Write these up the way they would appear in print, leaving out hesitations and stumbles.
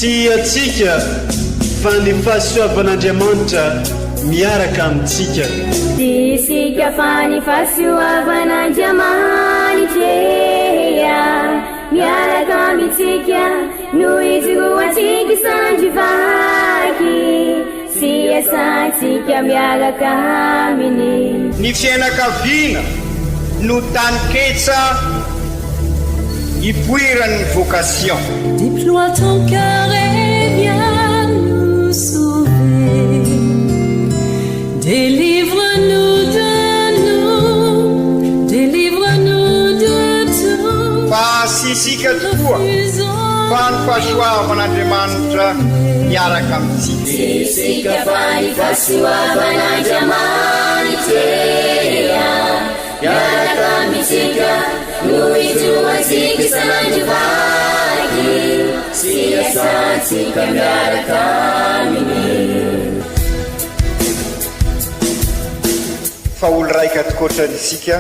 Tiatsika fa ny fahasoavan'Andriamanitra miaraka amintsika. Tisika fa ny fahasoavan'Andriamanitra miaraka amintsika noho izy roantsika sandrivaky sy asantsika miaraka aminy. Ny fianakaviana no taniketsa ipoiran'ny vocation. Déploie ton cœur et viens nous sauver. Délivre-nous de tout. Fa sisika tokoa fa ny fahasoavan'Andriamanitra miaraka amintsika. Sisika fa ny fahasoavan'Andriamanitra miaraka amintsika noho izy roantsika sandrivaky sy asantsika miaraka aminy. Fa olo raika atokotran'isika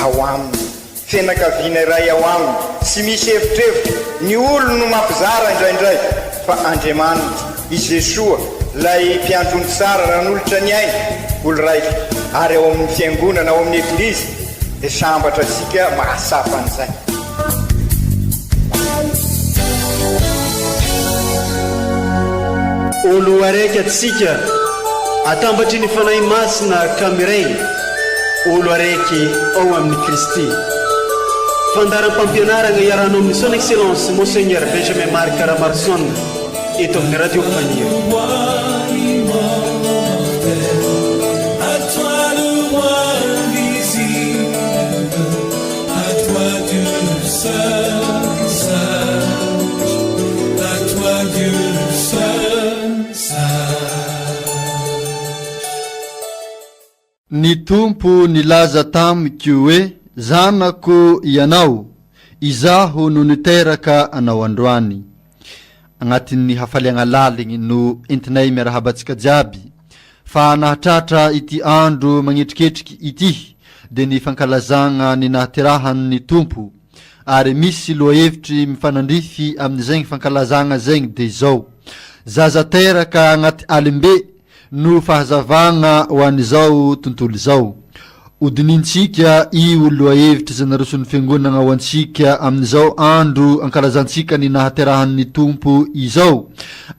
ao aminy, fianakaviana iray ao aminy, sy misy hevitrevitra ny olo no mampizara indraindray fa Andriamanitra i Jesoa lay mpiandrony tsara raha n'olotra ny aina olo raika ary ao amin'ny fiangonana ao amin'ny eglizy dia sambatra asika mahasapa an'izay. Olo araiky atsika atambatry ny fanahy masina kamiray, olo araiky ao amin'ny Kristy. Fandaram-pampianarana iarahana amin'ny son excellence Monseigneur Benjamin Marc Caramarson eto amin'ny radio Fania. Ny tompo nilaza tamiko hoe zanako ianao izaho no niteraka anao androany. Agnatin'ny hafaliagna laligny no entinay miarahabantsika jiaby fa nahatratra ity andro magnetriketriky ity de ny fankalazagna ny nahaterahan'ny tompo ary misy lohevitry mifanandrify amin'izay fankalazagna zegny de zao zaza teraka agnaty alimbe no fahazavagna ho an'izao tontolo izao. Odinintsika i lohevitry zay naroson'ny fiangonana ho antsika amin'izao andro ankalazantsika ny nahaterahan'ny tompo izao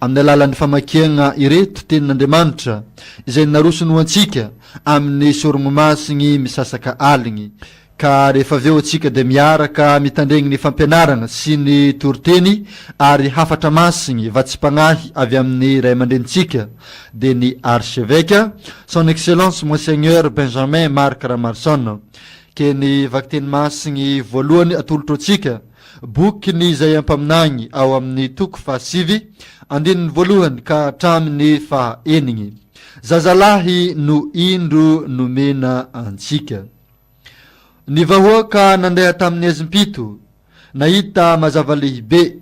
amin'ny alalan'ny famakiagna ireto tenin'Andriamanitra izay narosony ho antsika amin'ny sorogno masigny misasaka aligny. Ka rehefa aveo atsika de miaraka mitandregny ny fampianarana sy ny toroteny ary hafatra masigny vatsipagnahy avy amin'ny ray aman-drenitsika de ny archevêque son excellence Monseigneur Benjamin Marc Caramarson ke ny vakiteny masigny voalohany atolotra atsika bokiny izay ampaminagny ao amin'ny toko fahasivy andininy voalohany ka hatramin'ny fahaenigny. Zazalahy no indro nomena antsika. Ny vahoaka nandeha tamin'ny azimpito nahita mazava lehibe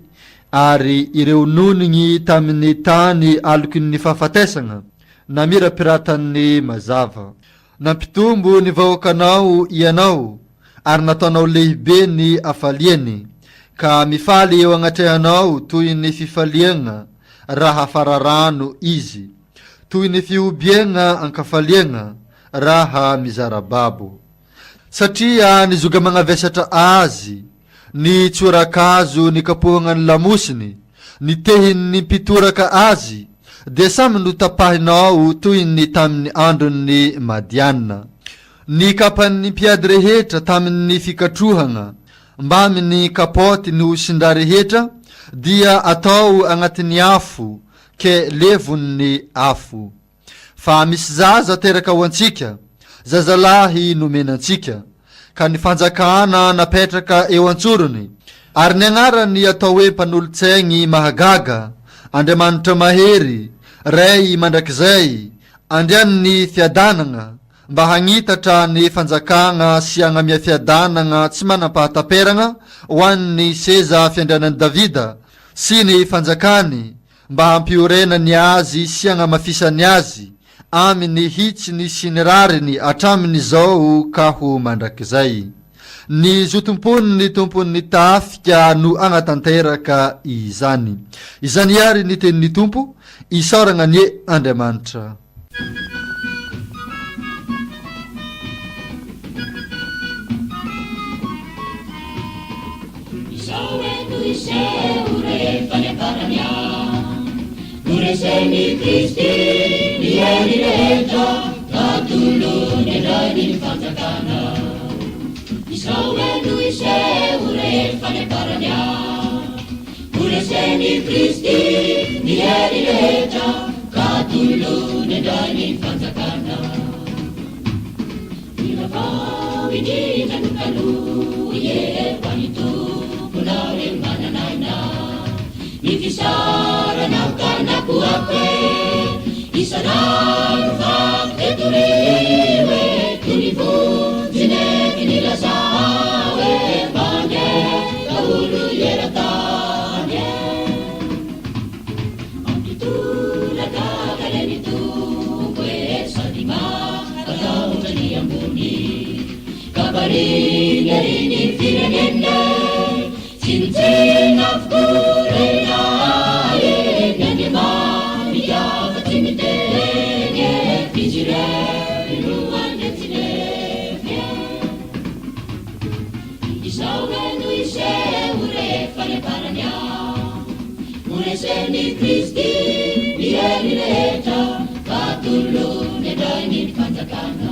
ary ireo nonigny tamin'ny tany alokin'ny fahafatesagna namirapiratany mazava. Nampitombo ny vahoakanao ianao ary nataonao lehibe ny afaliany ka mifaly eo agnatrehanao toy ny fifaliagna raha fararano izy, toy ny fiobiagna ankafaliagna raha mizarababo. Satria nizoga magnavesatra azy ny tsorakazo ny kapohagna ny lamosiny ny tehiny pitoraka azy de samy no tapahinao toy ny tamin'ny andron'ny Madiana. Ny kapan'ny mpiady rehetra tamin'ny fikatrohagna mba amin'ny kapoty no sindra rehetra dia atao agnatin'ny afo ke levon'ny afo. Fa misy zaza teraka ho antsika, zazalahy nomenantsika, ka ny fanjakana napetraka eo antsorony ary ny agnarany atao hoe mpanolotsaigny mahagaga, Andriamanitra mahery, ray mandrakizay, andrian'ny fiadanagna mba hagnitatra ny fanjakagna sy agnamia fiadanagna tsy manam-pahataperagna ho an'ny seza fiandrianan'i Davida sy ny fanjakany mba hampiorenany azy sy agnamafisany azy amin'ny hitsiny sy ny rariny atramin'izao ka ho mandrakizay. ny zotompony tompony tafika no agnatanteraka izany. Izany ary ny tenin'ny tompo, isaoragna ny Andriamanitra. Kureseni Kristi nieni reja katulu nedani fantakana Israelu ise ure fane paranya Kureseni Kristi nieni reja katulu nedani fantakana Ila kawini nanukalu ye panitu kunare mananaina Nikisara nakana kuape Isaran fakte turiwe Tunifu zineki nilasawe Panye kaulu yeratanye Amplitula kakalenitu Kwe sadima Katautani ambuni Kabari nyarini firenene Sintin afkurena Kureseni Kristi nieni reja katulu nedani fantakana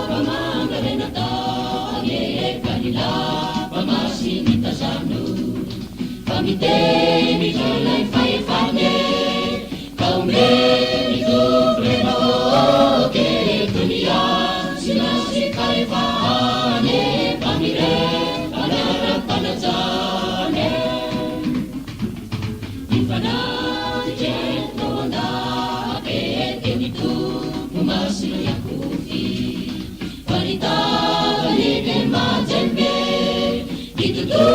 Pamanga renata ye kanila pamasini tasanu Pamite mi jalai fai fane kaume mi kupreno ke dunia sinasi kai fane pamire panara panazane Ifana jento anda ke enitu mumasilo yakufi Vanita vanite mazembe Itutu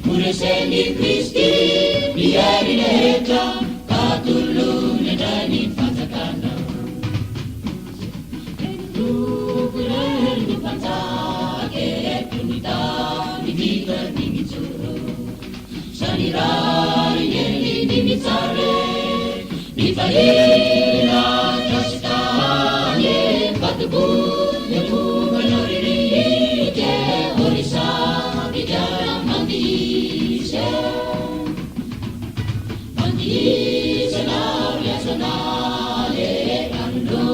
Kureseni Kristi nieni reja katulu nedani fantakana Kurendu pantake punita nivita nimitsuru Sanirari yeni nimitsare Nifahila chastanye patubu Yamu manoririke orisa Bidara mandise Mandise naria sonale Ando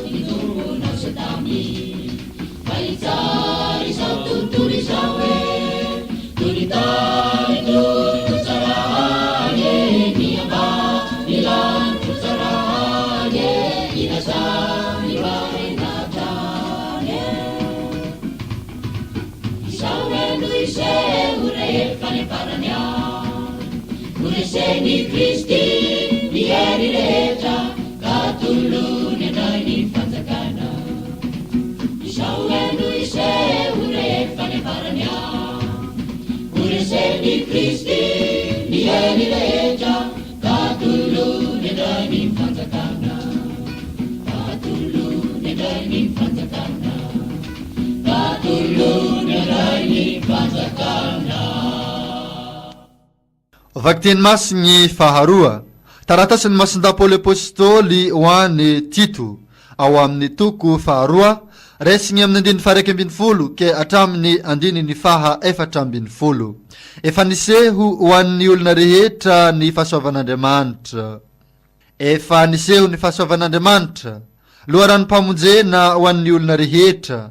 itu nasetami Paitari sautu turisawe Turita itu tutsaranye Niyamba nilan tutsaranye Inasa nibari natane Isawenu ise ure fane paranya Kureseni Kristi nieni reja katulu nedani fantakana Isawenu ise ure fane paranya Kureseni Kristi nieni reja katulu nedani fantakana Katulu nedani fantakana Katulu nedani fantakana Vakteny masigny faharoa taratasiny masinda Paoly apôstôly ho an'ny Tito ao amin'ny toko faharoa resigny amin'ny andiny faha 1 ke atramin'ny andininy faha 4. Efa niseho ho an'ny olona rehetra ny fahasoavan'Andriamanitra. Efa niseho ny fahasoavan'Andriamanitra loharanom-pamonjena ho an'ny olona rehetra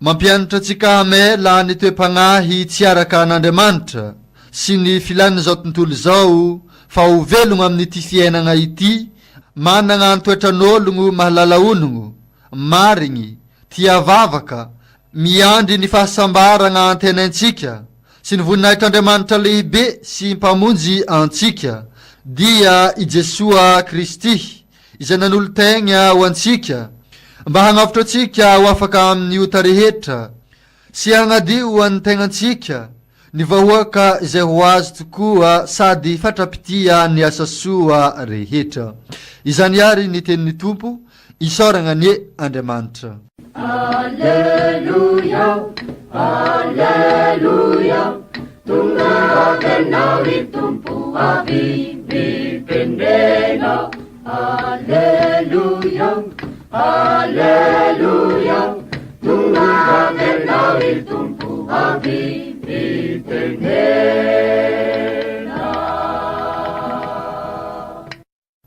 mampianatra antsika hamela ny toe-pagnahy tsy araka an'Andriamanitra sy ny filany zao tontolo zao fa ho velogno amin'ity fiainagna ity managna antoetran'ologno mahalala onogno marigny tia vavaka miandry ny fahasambaragna antenaintsika sy ny voninahitr'Andriamanitra lehibe sy mpamonjy antsika dia i Jesoa Kristy izay nanolo-tegna ho antsika mba hagnavotro atsika ho afaka amin'ny ota rehetra sy hagnadio an'ny tegnantsika ny vahoaka izay ho azy tokoa sady fatrapitia ny asa soa rehetra. Izany ary ny tenin'ny Tompo isaoragna ny Andriamanitra. Alleluia, alleluia, tonga kenao ry Tompo avy mipendena. Alleluia, alleluia, tonga kenao ry Tompo avy mipendena.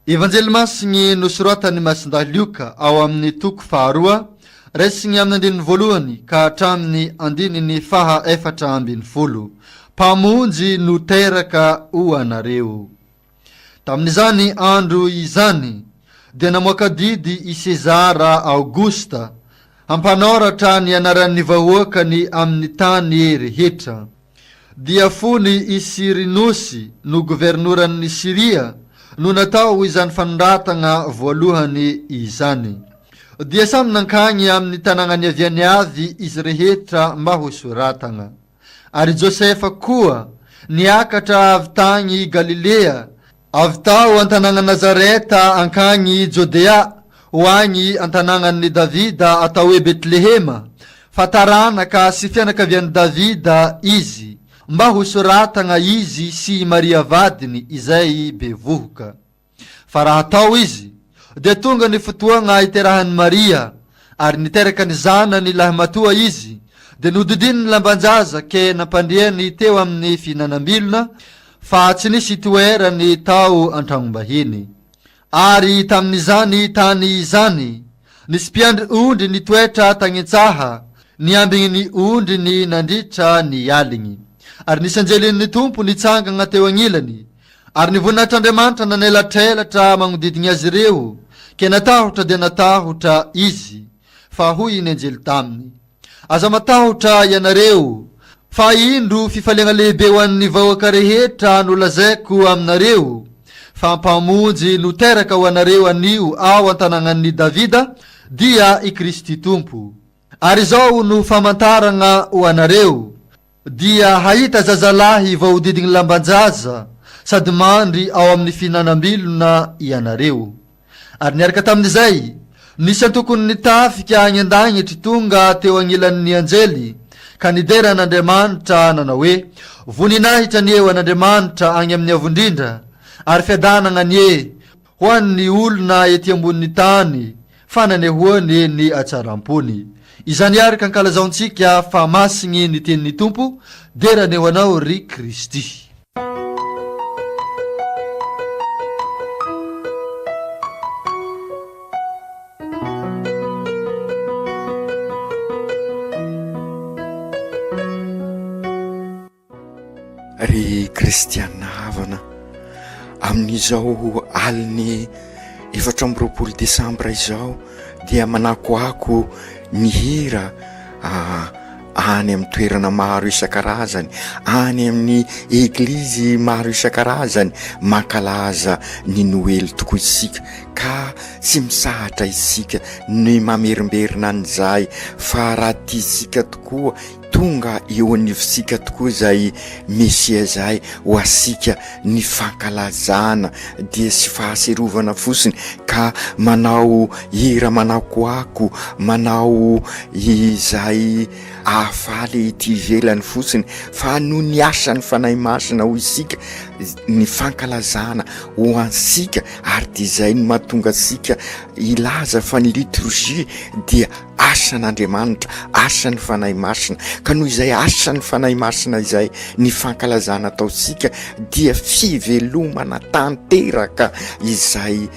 Evanjely masigny nosoratany Masindahy Lioka ao amin'ny toko 2 resigny amin'ny andininy voalohany ka hatramin'ny andininy 14. Mpamonjy no teraka ho anareo. Tamin'izany andro izany dia namoaka didy i Sezara Augusta hampanoratra ny anaran'ny vahoakany amin'ny tany rehetra. Dia fony i Sirinosy no governoran'ny Siria no natao izany fanoratagna voalohany izany. Dia samy nankagny amin'ny tanagnany aviany avy izy rehetra mba ho soratagna. Ary Josefa koa niakatra avy tagny Galilea, avy tao an-tanàgna Nazareta ankagny Jodea ho agny an-tanàgnan'ny Davida atao hoe Betlehema, fa taranaka sy fianakavian'i Davida izy, mba ho soratagna izy sy Maria vadiny izay bevohoka. Fa raha atao izy dia tonga ny fotoagna iterahan'i Maria, ary niteraka ny zanany lahy matoa izy, dia nodidiny lambanjaza ke nampandriany teo amin'ny fihinanam-bilona, fa tsy nisy toerany tao antragnombahiny. Ary tamin'izany tany izany nisy mpiandry ondry nitoetra tagntsaha, niambigny ny ondry ny nandritra ny aligny. Ary nisy anjelin'ny Tompo nitsangagna teo agnilany, ary nivoninahitran'Andriamanitra nanelatrelatra magnodidiny azy ireo, ke natahotra dia natahotra izy, fa hoy ny anjely taminy: aza matahotra ianareo, fa indro fifaliagna lehibe ho an'ny vahoaka rehetra nolazaiko aminareo, fa mpamonjy no teraka ho anareo anio ao an-tanagnan'i Davida, dia i Kristy Tompo. Ary zao no famantaragna ho anareo, dia hahita zazalahy vahodidiny lambanjaza sady mandry ao amin'ny fihinanam-bilona ianareo. Ary niaraka tamin'izay nisy antokony nitafika agny an-dagnitry tonga teo agnilan'ny anjely, ka nideran'Andriamanitra nanao hoe: voninahitra ny eo an'Andriamanitra agny amin'ny avondrindra, ary fiadanagna ny ho an'ny olona ety ambonin'ny tany, fa nanehoany ny atsarampony. Izany ary ka ankalazaontsika fa masigny ny tenin'ny Tompo, derany ho anao ry Kristy. Ry kristiana havana, amin'izao aliny 24 Desambra izao dia manakoako ny hira any amin'ny toerana maro isan-karazany, any amin'ny eglizy maro isan-karazany, mankalaza ny Noely tokoa isika, ka tsy misahatra isika ny mamerimberina an'izay, fa raha tia isika tokoa tonga eo anivosika tokoa zay Mesia zay ho asika ny fankalazana dia sy fahaserovana fosiny, ka manao hira manakoako, manao izay ahafaly ity velany fosiny, fa no ny asany fanahy masina ho isika ny fankalazana ho ansika, ary dia izay no mahatonga asika ilaza fa ny liturgie dia asan'Andriamanitra, asan'ny fanahy masina. Ka noho izay asan'ny fanahy masina izay ny fankalazana ataosika dia fivelomana tanteraka izay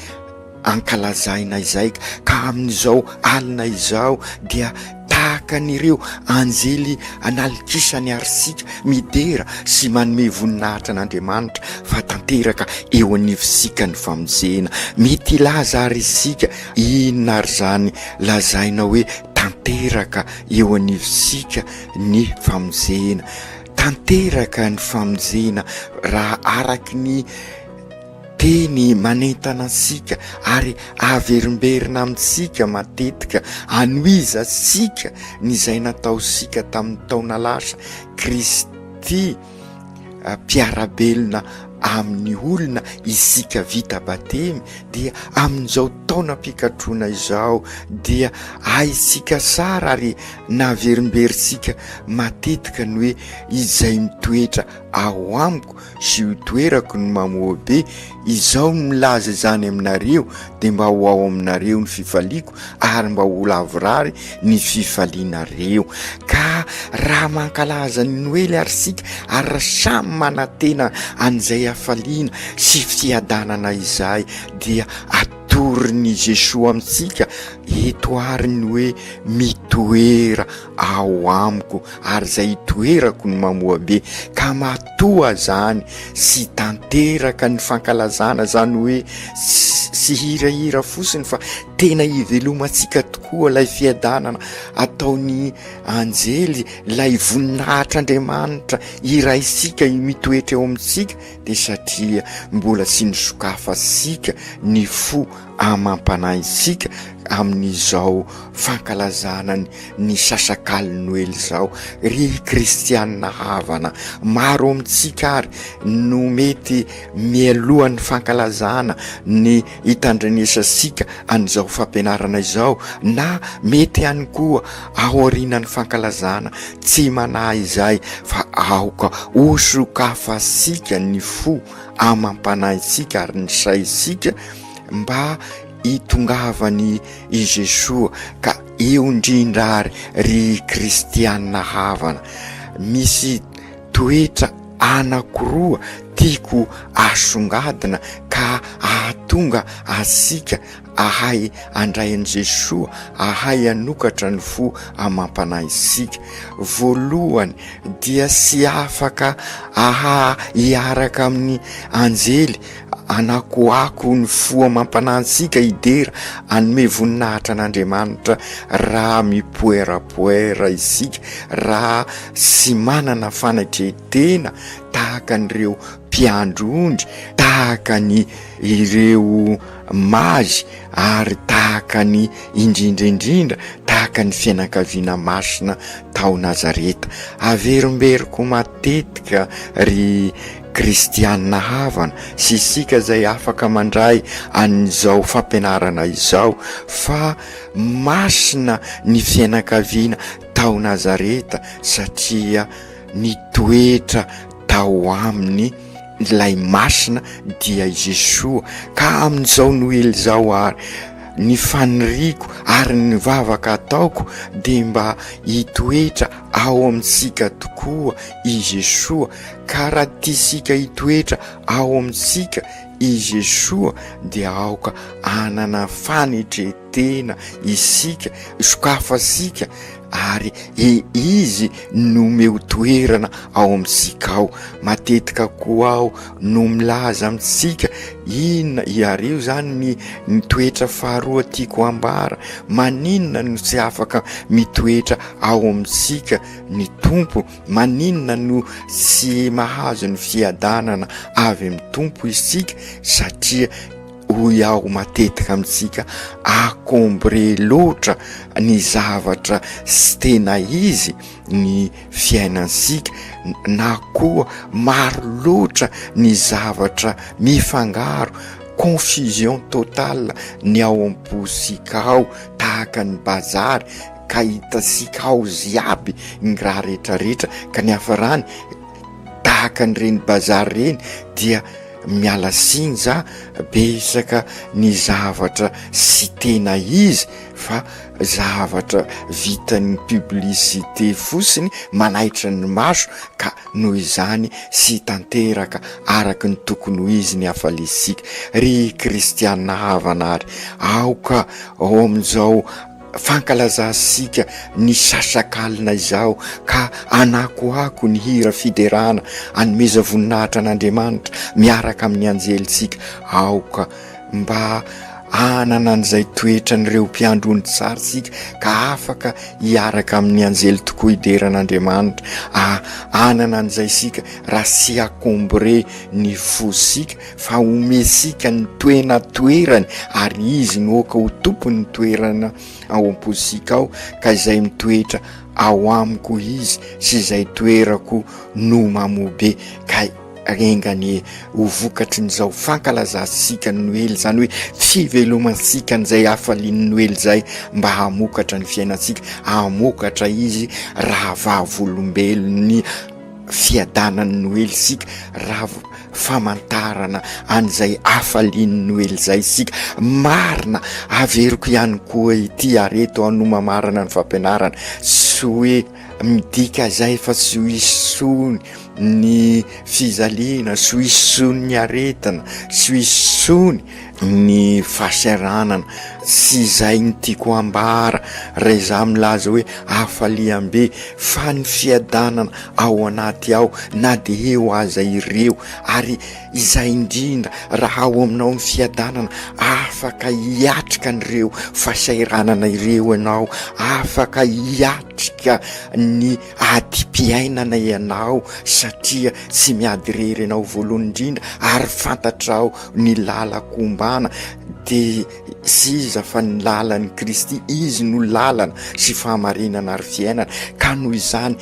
ankalazaina izay, ka amin'izao alina izao dia tahaka an'ireo anjely analikisany arisika midera sy manome voninahitra an'Andriamanitra fa tanteraka eo anivosika ny famonjena. Mety ilaza ary isika inona ary zany lazaina hoe tanteraka eo anivosika ny famonjena, tanteraka ny famonjena raha araky ny teny manentana antsika ary averimberina amintsika matetika anoiza sika nyzay nataosika tamin'ny taona lasa Kristy mpiarabelona amin'ny olona isika vita batemy dia amin'izao taona-pikatroana izao dia aisika sara ary naverimberitsika matetika ny hoe izay mitoetra ao amiko sy ho toerako ny mamoa be izao milaza zany aminareo dia mba ho ao aminareo ny fifaliako ary mba ho lavorary ny fifalianareo ka raha mankalaza ny noely ary sika ary raha samy manatena an'izay afaliana sy fiadanana izay dia atorin'i Jesosy amintsika eto ary ny hoe mitoera ao amiko ary zay toerako ny mamoa be ka matoa zany sy tanteraka ny fankalazana zany hoe sy hirahira fosiny fa tena ivelomantsika tokoa lay fiadanana ataony anjely lay voninahitr'Andriamanitra iraisika mitoetra eo amintsika dia satria mbola sy nisokafa sika ny fo amampanahy isika amin'izao fankalazana ny sasakali noely zao ry kristianina havana maro amintsika ary no mety mialohan'ny fankalazana ny hitandrenesasika an'izao fampianarana izao na mety ihany koa aorianan'ny fankalazana tsy manahy izay fa aoka osokafa sika ny fo amampanahy isika ary ny saisika mba hitongavany i Jesosy ka eo indrindra ary ry kristianina havana misy toetra anakiroa tiako asongadina ka ahatonga asika ahay andray an' Jesosy ahay anokatra ny fo amampanahy isika. Voalohany dia sy afaka hiaraka amin'ny anjely anakoako ny fo amampanahy isika idera anome voninahitra an'Andriamanitra raha mipoerapoera isika raha sy manana fanaitretena tahaka n'ireo mpiandro-ondry tahaka ny ireo mazy ary tahaka ny indrindraindrindra tahaka ny fianakaviana masina tao Nazareta. Averimberiko matetika ry kristianina havana sy isika zay afaka mandray an'izao fampianarana izao fa masina ny fianakaviana tao Nazareta satria nitoetra tao aminy lay masina dia Jesosy. Ka amin'izao noely zao ary ny faniriko ary ny vavaka ataoko dia mba hitoetra ao amintsika tokoa i Jesosy. Ka raha tiasika hitoetra ao amintsika i Jesosy dia aoka anana fanetretena isika sokafasika ary izy nome toerana ao amintsika ao. Matetika koa ao no milaza amintsika inona iareo zany ny toetra faharoa tiako ambara, maninona no tsy afaka mitoetra ao amintsika ny tompo, maninona no tsy mahazo ny fiadanana avy amin'ny tompo isika satria hoy aho matetika amintsika akombre loatra ny zavatra sy tena izy ny fiainansika na koa maro loatra ny zavatra mifangaro, confusion totale ny ao am-posika ao tahaka ny bazary ka hitasika ao ziaby ny raha rehetrarehetra ka ny hafarany tahaka n'ireny bazary reny dia miala siny za besaka ny zavatra sy tena izy fa zavatra vitan'ny publicité fosiny manaitra ny maso ka noho izany sy tanteraka araka ny tokony ho izy ny hafalisika. Ry kristianina havana ary aoka ao amin'izao fankalazasika ny sasakalina izao ka anakoako ny hira fiderana anomeza voninahitra an'Andriamanitra miaraka amin'ny anjelitsika aoka mba anana an'izay toetra n'ireo mpiandrony tsara sika ka afaka hiaraka amin'ny anjely tokoa hideran'Andriamanitra. Anana an'izay sika raha sy akombre ny fosika fa omesika ny toena toerany ary izy noka ho tompony ny toerana ao am-posika ao ka izay mitoetra ao amiko izy sy izay toerako no mamobe ka rengany ho vokatry n'izao fankalazasika ny Noely zany hoe fivelomansika n'izay hafalian'ny Noely zay mba hamokatra ny fiainantsika hamokatra izy raha vavolombelony fiadanan'ny Noely sika raha famantarana an'izay hafalian'ny Noely zay sika marina averiko ihany koa ity areto anoma marana ny fampianarana sy hoe midika zay fa sy ho isony ny fizaliana sy ho isony ny aretana sy ho isony ny fahasaranana sy izay ny tiako ambara raha izaho milaza hoe hafaliam-be fa ny fiadanana ao anaty ao na dia eo aza ireo ary izay indrindra raha ao aminao ny fiadanana afaka hiatrika n'ireo fahasairanana ireo ianao afaka hiatrika ny adi-piainana ianao satria sy miady rery ianao voalohany indrindra ary fantatrao ny lalako ombana dia siza fa ny lalan'i Kristy izy no lalana sy fahamarinana ary fiainana ka noho izany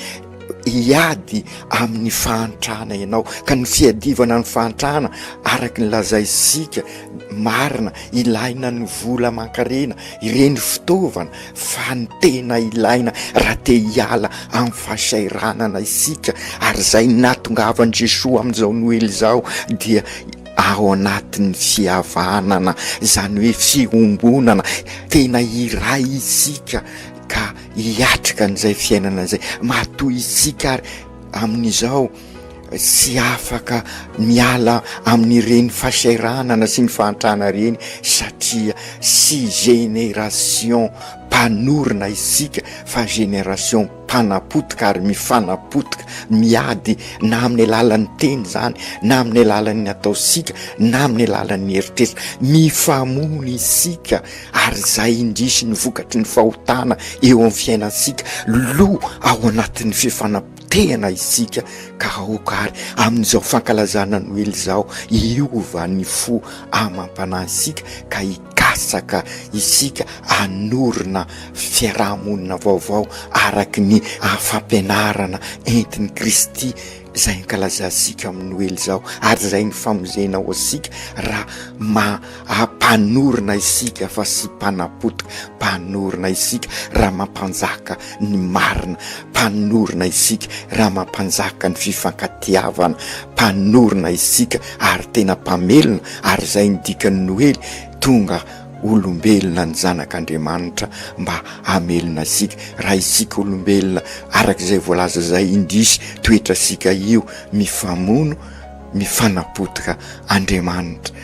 hiady amin'ny fahantrana ianao ka ny fiadivana ny fahantrana araka ny lazaisika marina ilaina ny vola mankarena ireny fitaovana fa ny tena ilaina raha te hiala amin'ny fahasairanana isika ary izay natongavan'i Jesosy amin'izao Noely izao dia ao anatin'ny fihavanana izany hoe fiombonana tena iray isika ka hiatrika n'izay fiainana izay matoy isika ary amin'izao sy afaka miala amin'ireny fahasairanana sy ny fahantrana reny satria sy génération mpanorona isika fa génération mpanapotika ary mifanapotika miady na amin'ny alalan'ny teny zany na amin'ny alalan'ny ataosika na amin'ny alalan'ny eritreritra mifamono isika ary izay indrisy ny vokatry ny fahotana eo amin'ny fiainantsika loha ao anatin'ny fifanapotehana isika ka aokary amin'izao fankalazana Noely izao iova ny fo amam-panahy isika ka ikasaka isika anorona fiarahamonina vaovao araky ny fampianarana entin'ny Kristy izay ankalazasika amin'ny Noely izao ary izay ny famozena ho asika raha mpanorona isika fa sy mpanapotika mpanorona isika raha mampanjaka ny marina mpanorona isika raha mampanjaka ny fifankatiavana mpanorona isika ary tena mpamelona ary izay ny dikan'ny Noely tonga olombelona ny zanak'Andriamanitra mba hamelona isika raha isika olombelona arak'izay voalaza izay indrisy toetra sika io mifamono mifanapotika Andriamanitra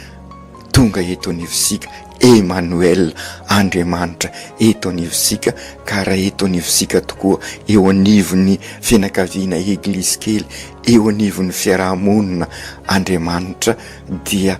tonga eto anivosika Emmanuel Andriamanitra eto anivosika ka raha eto anivosika tokoa eo anivon'ny fianakaviana eglizy kely eo anivon'ny fiarahamonina Andriamanitra dia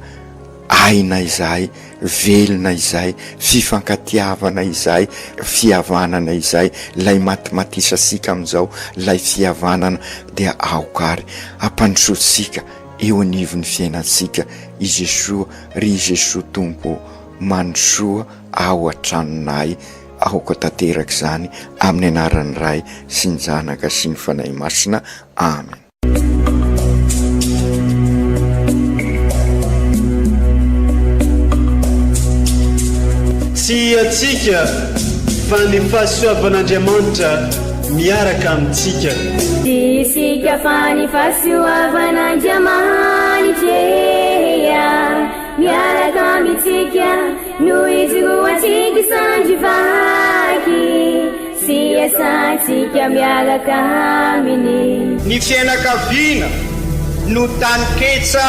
aina izay velona izay fifankatiavana izay fihavanana izay lay matimatisa sika amin'izao lay fihavanana dia aokary ampandrosika eo anivon'ny fiainatsika i Jesosy ry Jesosy tompo mandrosoa ao an-tranonay aoka tanteraka izany amin'ny anaran'ny Ray sy ny Zanaka sy ny Fanahy Masina amen. Sy atsika fa ny fahasoavan'Andriamanitra miaraka amintsika. Isika fa ny fahasoavan'Andriamanitra miaraka amintsika noho izy ho atsika sandrivaky sy asantsika miaraka aminy. Ny fianakaviana no taniketsa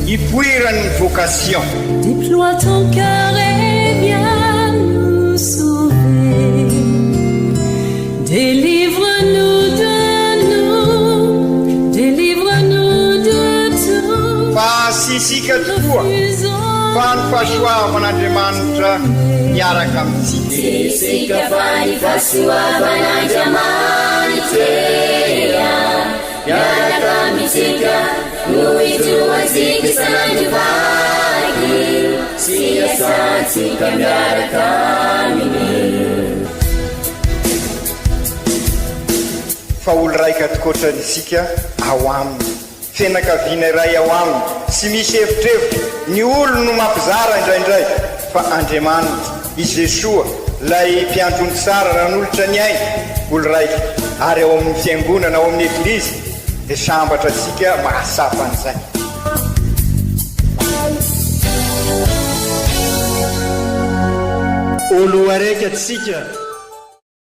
ipoiran'ny vocation. Déploie ton cœur et viens nous sauver. Délivre-nous de nous, délivre-nous de tout. Fa sisika tokoa fa ny rehetra miaraka amintsika isika fa ny fahasoavan'Andriamanitra miaraka amintsika no ijoatsika isanandrovaky sy asantsika miaraka aminy fa olo raika tokoatranisika ao aminy fianakaviana iray ao aminy sy misy hevitrevitra ny olo no mampizara indraindray fa Andriamanitra i Jesoa lay mpiandrony tsara ran'olotra ny ainy olo raika ary ao amin'ny fiangonana ao amin'ny eglizy dia sambatra atsika mahasapan'izay olo araiky atsika